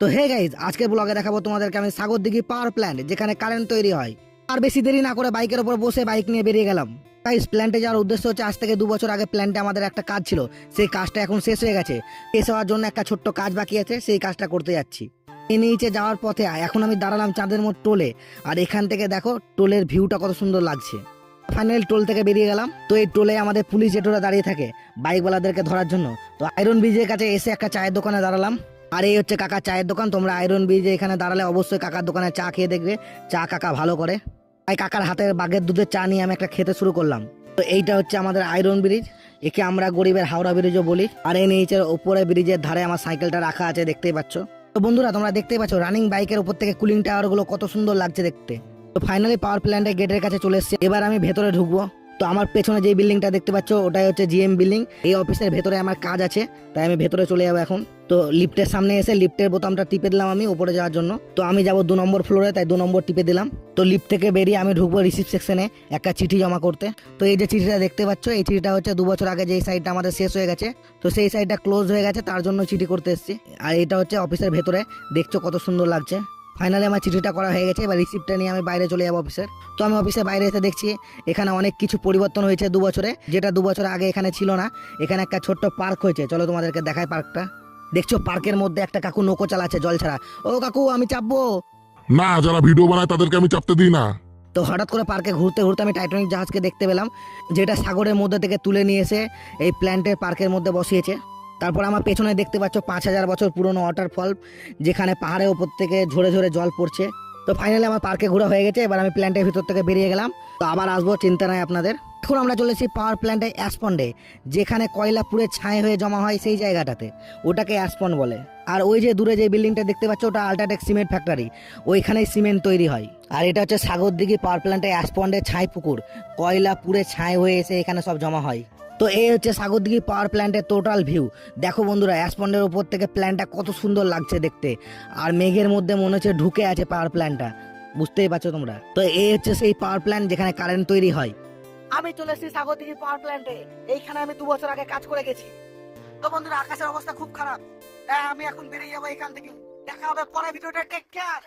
তো hey guys, আজকের ব্লগে দেখাবো তোমাদেরকে আমি সাগরদিঘি পাওয়ার প্ল্যান্ট যেখানে কারেন্ট তৈরি হয়। আর বেশি দেরি না করে বাইকের উপর বসে বাইক নিয়ে বেরিয়ে গেলাম। গাইজ, প্ল্যান্টে যাওয়ার উদ্দেশ্য হচ্ছে আজ থেকে 2 বছর আগে প্ল্যান্টে আমাদের একটা কাজ ছিল, সেই কাজটা এখন শেষ হয়ে গেছে। শেষ হওয়ার জন্য একটা ছোট্ট কাজ বাকি আছে, সেই কাজটা করতে যাচ্ছি। এই নিচে যাওয়ার পথে এখন আমি দাঁড়ালাম চাঁদের মোড় টোলে। আর এখান থেকে দেখো টোলের ভিউটা কত সুন্দর লাগছে। ফাইনাল টোল থেকে বেরিয়ে গেলাম। তো এই টোলে আমাদের পুলিশ জেঠুরা দাঁড়িয়ে থাকে বাইকওয়ালাদেরকে ধরার জন্য। তো আয়রন ব্রিজের কাছে এসে একটা চায়ের দোকানে দাঁড়ালাম। আর এই হচ্ছে কাকা চায়ের দোকান। তোমরা আয়রন ব্রিজে এখানে দাঁড়ালে অবশ্যই কাকার দোকানে চা খেয়ে দেখবে, চা কাকা ভালো করে। তাই কাকার হাতের বাগের দুধের চা নিয়ে আমি একটা খেতে শুরু করলাম। তো এইটা হচ্ছে আমাদের আয়রন ব্রিজ, একে আমরা গরিবের হাওড়া ব্রিজও বলি। আর এই নিচের উপরে ব্রিজের ধারে আমার সাইকেলটা রাখা আছে, দেখতেই পাচ্ছ। তো বন্ধুরা, তোমরা দেখতেই পাচ্ছ রানিং বাইকের উপর থেকে কুলিং টাওয়ার গুলো কত সুন্দর লাগছে দেখতে। তো ফাইনালি পাওয়ার প্ল্যান্টের গেটের কাছে চলে এসেছে। এবার আমি ভেতরে ঢুকবো। তো আমার পেছনে যে বিল্ডিংটা দেখতে পাচ্ছ ওটাই হচ্ছে জিএম বিল্ডিং। এই অফিসের ভেতরে আমার কাজ আছে, তাই আমি ভেতরে চলে যাবো এখন। তো লিফটের সামনে এসে লিফটের বোতামটা টিপে দিলাম আমি উপরে যাওয়ার জন্য। তো আমি যাবো 2 নম্বর ফ্লোরে, তাই 2 নম্বর টিপে দিলাম। তো লিফট থেকে বেরিয়ে আমি ঢুকবো রিসিভ সেকশনে একটা চিঠি জমা করতে। তো এই যে চিঠিটা দেখতে পাচ্ছ, এই চিঠিটা হচ্ছে 2 বছর আগে যে সাইডটা আমাদের শেষ হয়ে গেছে, তো সেই সাইডটা ক্লোজ হয়ে গেছে, তার জন্য চিঠি করতে এসেছি। আর এটা হচ্ছে অফিসের ভেতরে, দেখছো কত সুন্দর লাগছে। ফাইনালি আমার চিঠিটা করা হয়ে গেছে, এবার রিসিপ্টটা নিয়ে আমি বাইরে চলে যাবো অফিসের। তো আমি অফিসের বাইরে এসে দেখছি এখানে অনেক কিছু পরিবর্তন হয়েছে 2 বছরে, যেটা 2 বছর আগে এখানে ছিল না। এখানে একটা ছোট্ট পার্ক হয়েছে, চলো তোমাদেরকে দেখাই পার্কটা। দেখছো পার্কের মধ্যে একটা কাকু নৌকো চালাচ্ছে জল ছাড়া। ও কাকু, আমি চাপবো? না, যারা ভিডিও বানায় তাদেরকে আমি চাপতে দিই না। তো হঠাৎ করে পার্কে ঘুরতে ঘুরতে আমি টাইটানিক জাহাজকে দেখতে পেলাম, যেটা সাগরের মধ্যে থেকে তুলে নিয়ে এসে এই প্ল্যান্টের পার্কের মধ্যে বসিয়েছে। তারপর আমার পেছনে দেখতে পাচ্ছ 5000 বছর পুরনো ওয়াটারফল, যেখানে পাহাড়ের উপর থেকে ঝরে ঝরে জল পড়ছে। তো ফাইনালি আমার পার্কে ঘোরা হয়ে গেছে, এবার আমি প্ল্যান্টের ভিতর থেকে বেরিয়ে গেলাম। তো আবার আসবো, চিন্তা নাই আপনাদের। এখন আমরা চলে এসেছি পাওয়ার প্ল্যান্টে অ্যাসপন্ডে, যেখানে কয়লা পুড়ে ছাই হয়ে জমা হয় সেই জায়গাটাতে, ওটাকে অ্যাসপন্ড বলে। আর ওই যে দূরে যে বিল্ডিংটা দেখতে পাচ্ছ ওটা আল্ট্রাটেক সিমেন্ট ফ্যাক্টরি, ওইখানেই সিমেন্ট তৈরি হয়। আর এটা হচ্ছে সাগরদিঘি পাওয়ার প্ল্যান্টে অ্যাসপন্ডে ছাই পুকুর, কয়লা পুড়ে ছাই হয়ে এসে এখানে সব জমা হয়। তো এই হচ্ছে সাগরদিঘি পাওয়ার প্ল্যান্টের টোটাল ভিউ। দেখো বন্ধুরা, অ্যাসপন্ডের উপর থেকে প্ল্যান্টটা কত সুন্দর লাগছে দেখতে। আর মেঘের মধ্যে মনে হচ্ছে ঢুকে আছে পাওয়ার প্ল্যান্টটা, বুঝতেই পারছো তোমরা। তো এই হচ্ছে সেই পাওয়ার প্ল্যান্ট যেখানে কারেন্ট তৈরি হয়। আমি চলে এসেছি সাগরদিঘি পাওয়ার প্ল্যান্টে, এইখানে আমি 2 বছর আগে কাজ করে গেছি। তো বন্ধুরা, আকাশের অবস্থা খুব খারাপ, তাই আমি এখন বেরিয়ে যাবো এখান থেকে। দেখা হবে পরের ভিডিওটা, টেক কেয়ার।